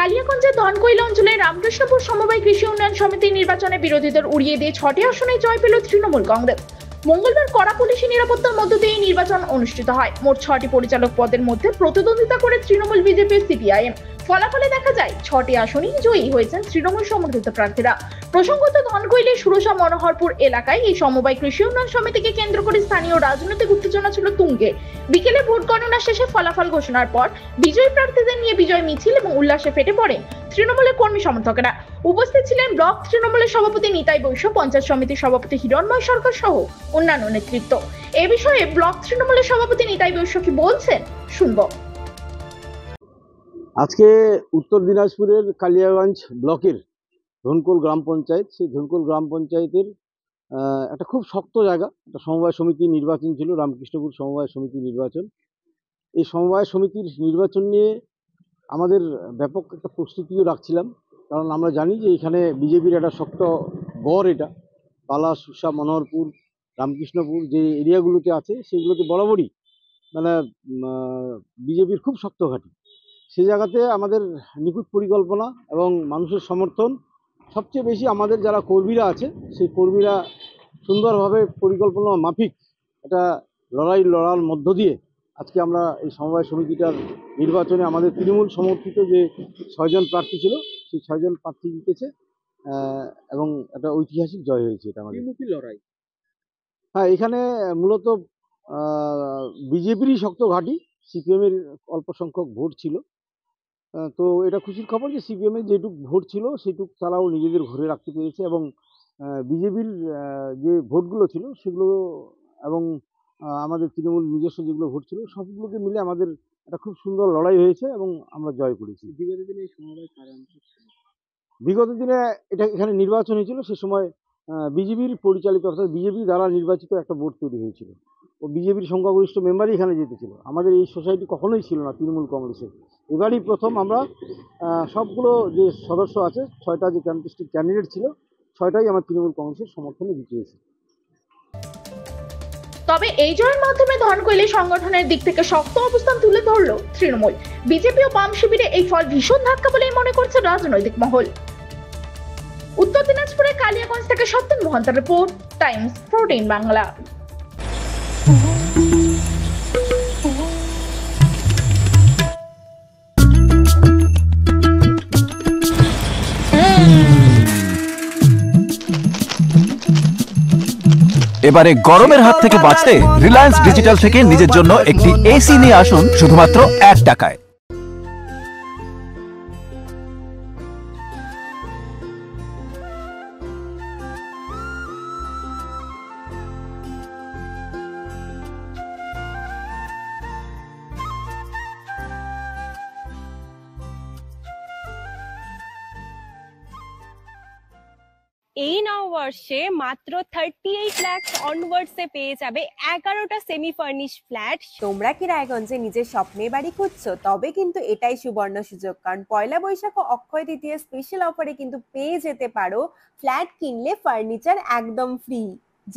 কালিয়াগঞ্জের ধনকৈলা অঞ্চলের রামকৃষ্ণপুর সমবায় কৃষি উন্নয়ন সমিতি নির্বাচনে বিরোধীদের উড়িয়ে দিয়ে 6টি আসনে জয় পেল তৃণমূল কংগ্রেস। মঙ্গলবার কড়া পুলিশি নিরাপত্তার মধ্য দিয়ে নির্বাচন অনুষ্ঠিত হয়। মোট 6টি পরিচালক পদের মধ্যে প্রতিদ্বন্দ্বিতা করে তৃণমূল, বিজেপি, সিপিআইএম। ফলাফলে দেখা যায় 6টি আসনেই জয়ী হয়েছেন তৃণমূল সমর্থিত প্রার্থীরা। প্রসঙ্গত, ধনকৈলের সুরসা মনোহরপুর এলাকায় এই সমবায় কৃষি উন্নয়ন সমিতিকে কেন্দ্র করে স্থানীয় রাজনৈতিক উত্তেজনা ছিল তুঙ্গে। বিকেলে ভোট গণনা শেষে ফলাফল ঘোষণার পর বিজয়ী প্রার্থীদের নিয়ে বিজয় মিছিল এবং উল্লাসে ফেটে পড়েন তৃণমূলের কর্মী সমর্থকেরা। উপস্থিত ছিলেন ব্লক তৃণমূলের সভাপতি নিতাই বৈশ্য, পঞ্চায়েত সমিতির সভাপতি হিরণময় সরকার সহ অন্যান্য নেতৃত্ব। এ বিষয়ে ব্লক তৃণমূলের সভাপতি নিতাই বৈশ্য কি বলছেন শুনব। আজকে উত্তর দিনাজপুরের কালিয়াগঞ্জ ব্লকের ধনকোল গ্রাম পঞ্চায়েত, সেই ধনকোল গ্রাম পঞ্চায়েতের একটা খুব শক্ত জায়গা, একটা সমবায় সমিতি নির্বাচন ছিল, রামকৃষ্ণপুর সমবায় সমিতি নির্বাচন। এই সমবায় সমিতির নির্বাচন নিয়ে আমাদের ব্যাপক একটা প্রস্তুতিও রাখছিলাম, কারণ আমরা জানি যে এখানে বিজেপির একটা শক্ত গড়, এটা পালা, সুরসা, মনোহরপুর, রামকৃষ্ণপুর যে এরিয়াগুলোতে আছে সেগুলোতে বরাবরই মানে বিজেপির খুব শক্ত ঘাঁটি। সেই জায়গাতে আমাদের নিখুঁত পরিকল্পনা এবং মানুষের সমর্থন সবচেয়ে বেশি। আমাদের যারা কর্মীরা আছে সেই কর্মীরা সুন্দরভাবে পরিকল্পনা মাফিক একটা লড়ার মধ্য দিয়ে আজকে আমরা এই সমবায় সমিতিটার নির্বাচনে আমাদের তৃণমূল সমর্থিত যে 6 জন প্রার্থী ছিল সেই 6 জন প্রার্থী জিতেছে এবং একটা ঐতিহাসিক জয় হয়েছে। এটা আমাদের লড়াই। হ্যাঁ, এখানে মূলত বিজেপিরই শক্ত ঘাঁটি, সিপিএমের অল্প সংখ্যক ভোট ছিল। তো এটা খুশির খবর যে সিপিএমের যেটুক ভোট ছিল সেটুক তারাও নিজেদের ঘরে রাখতে পেরেছে এবং বিজেপির যে ভোটগুলো ছিল সেগুলো এবং আমাদের তৃণমূল নিজস্ব যেগুলো ভোট ছিল সবগুলোকে মিলে আমাদের একটা খুব সুন্দর লড়াই হয়েছে এবং আমরা জয় করেছি। বিগত দিনে এই সমবায় বিগত দিনে এখানে নির্বাচন হয়েছিল, সে সময় বিজেপির পরিচালিত অর্থাৎ বিজেপি দ্বারা নির্বাচিত একটা বোর্ড তৈরি হয়েছিল ও বিজেপির সংখ্যাগরিষ্ঠ মেম্বারই এখানে জিতেছিল। আমাদের এই সোসাইটি কখনোই ছিল না তৃণমূল কংগ্রেসের। এবারই প্রথম আমরা সবগুলো যে সদস্য আছে 6টা যে কন্টেস্টেড ক্যান্ডিডেট ছিল 6টাই আমার তৃণমূল কংগ্রেসের সমর্থনে জিতিয়েছে। তবে এই জয়ের মাধ্যমে ধনকৈলি সংগঠনের দিক থেকে শক্ত অবস্থান তুলে ধরল তৃণমূল। বিজেপি ও বাম শিবিরে এই ফল ভীষণ ধাক্কা বলেই মনে করছে রাজনৈতিক মহল। উত্তর দিনাজপুরের কালিয়াগঞ্জ থেকে সত্যেন মহন্তের রিপোর্ট, টাইমস 14 বাংলা। এবারে গরমের হাত থেকে বাঁচতে রিলায়েন্স ডিজিটাল থেকে নিজের জন্য একটি এসি নিয়ে আসুন শুধুমাত্র 1 টাকায়। এই নববর্ষে মাত্র 38 লাখ অনওয়ার্ডসে পেয়ে যাবে 11টা সেমি ফার্নিশ ফ্ল্যাট। তোমরা কি রায়গঞ্জে নিজের স্বপ্নের বাড়ি খুঁজছো? তবে কিন্তু এটাই সুবর্ণ সুযোগ, কারণ পয়লা বৈশাখ ও অক্ষয় তৃতীয় স্পেশাল অফারে কিন্তু পেয়ে যেতে পারো ফ্ল্যাট কিনলে ফার্নিচার একদম ফ্রি।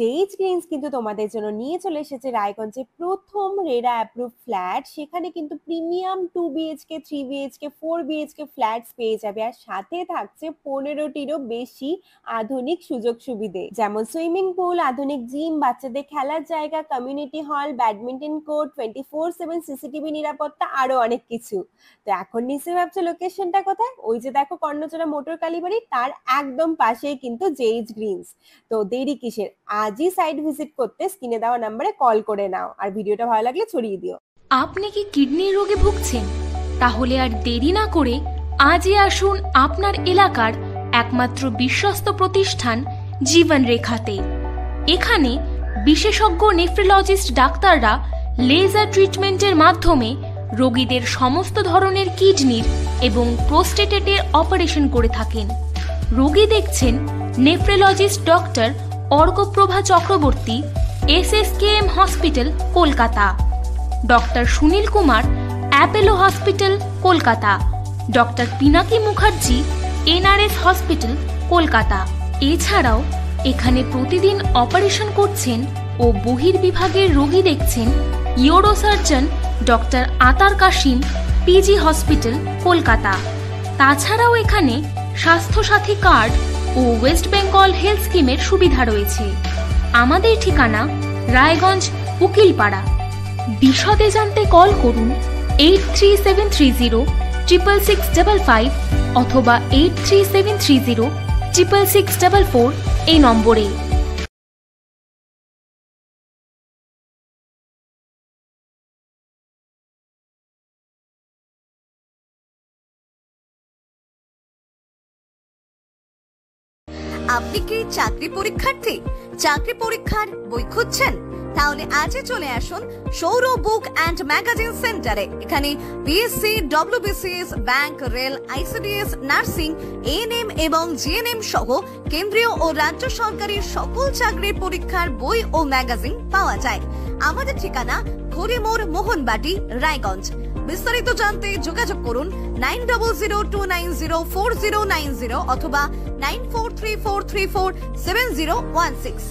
জেইচ গ্রিনস কিন্তু তোমাদের জন্য নিয়ে চলে এসেছে রায়গঞ্জে প্রথম রেরা অ্যাপ্রুভ ফ্ল্যাট। সেখানে কিন্তু premium 2 BHK, 3 BHK, 4 BHK flats পেয়ে যাবে, আর সাথে থাকছে 15টিরও বেশি আধুনিক সুযোগ সুবিধে, যেমন সুইমিং পুল, আধুনিক জিম, বাচ্চাদের খেলার জায়গা, community hall, badminton court, 24/7 CCTV নিরাপত্তা, আরো অনেক কিছু। তো এখন নিশ্চয়ই ভাবছো লোকেশনটা কোথায়? ওই যে দেখো কর্ণচড়া মোটর কালীবাড়ি, তার একদম পাশেই কিন্তু জেইচ গ্রিনস। তো দেরি কিসের? আজই সাইট ভিজিট করতে স্ক্রিনে দেওয়া নম্বরে কল করে নাও, আর ভিডিওটা ভালো লাগলে ছড়িয়ে দিও। আপনি কি কিডনির রোগে ভুগছেন? তাহলে আর দেরি না করে আজই আসুন আপনার এলাকার একমাত্র বিশ্বস্ত প্রতিষ্ঠান জীবন রেখাতে। এখানে বিশেষজ্ঞ নেফ্রোলজিস্ট ডাক্তাররা লেজার ট্রিটমেন্টের মাধ্যমে রোগীদের সমস্ত ধরনের কিডনির এবং প্রোস্টেটের অপারেশন করে থাকেন। রোগী দেখছেন nephrologist doctor Arkaprava Chakraborty, SSKM hospital, Kolkata. Doctor Sunil Kumar, Apollo hospital, Kolkata. Doctor Pinaki Mukherjee, NRS hospital, Kolkata. এছাড়াও এখানে প্রতিদিন অপারেশন করছেন ও বহির্বিভাগের রোগী দেখছেন ইউরোসার্জন ডক্টর আতার কাশিম, PG হসপিটাল, কলকাতা। তাছাড়াও এখানে স্বাস্থ্যসাথী কার্ড ও ওয়েস্ট বেঙ্গল হেলথ স্কিমের সুবিধা রয়েছে। আমাদের ঠিকানা রায়গঞ্জ উকিলপাড়া। বিশদে জানতে কল করুন 8373306655 অথবা 8373066644 এই নম্বরে। আপনি কি চাকরি পরীক্ষার্থী? চাকরি পরীক্ষার বই খুঁজছেন? তাহলে আজই চলে আসুন সৌরভ বুক অ্যান্ড ম্যাগাজিন সেন্টারে। এখানে BSc, WBCS, bank, rail, ICDS, nursing, ANM এবং জিএনএম সহ কেন্দ্রীয় ও রাজ্য সরকারের সকল চাকরির পরীক্ষার বই ও ম্যাগাজিন পাওয়া যায়। আমাদের ঠিকানা খড়িমোড়, মোহনবাটি, রায়গঞ্জ। বিস্তারিত জানতে যোগাযোগ করুন 9002904090 অথবা 9434347016।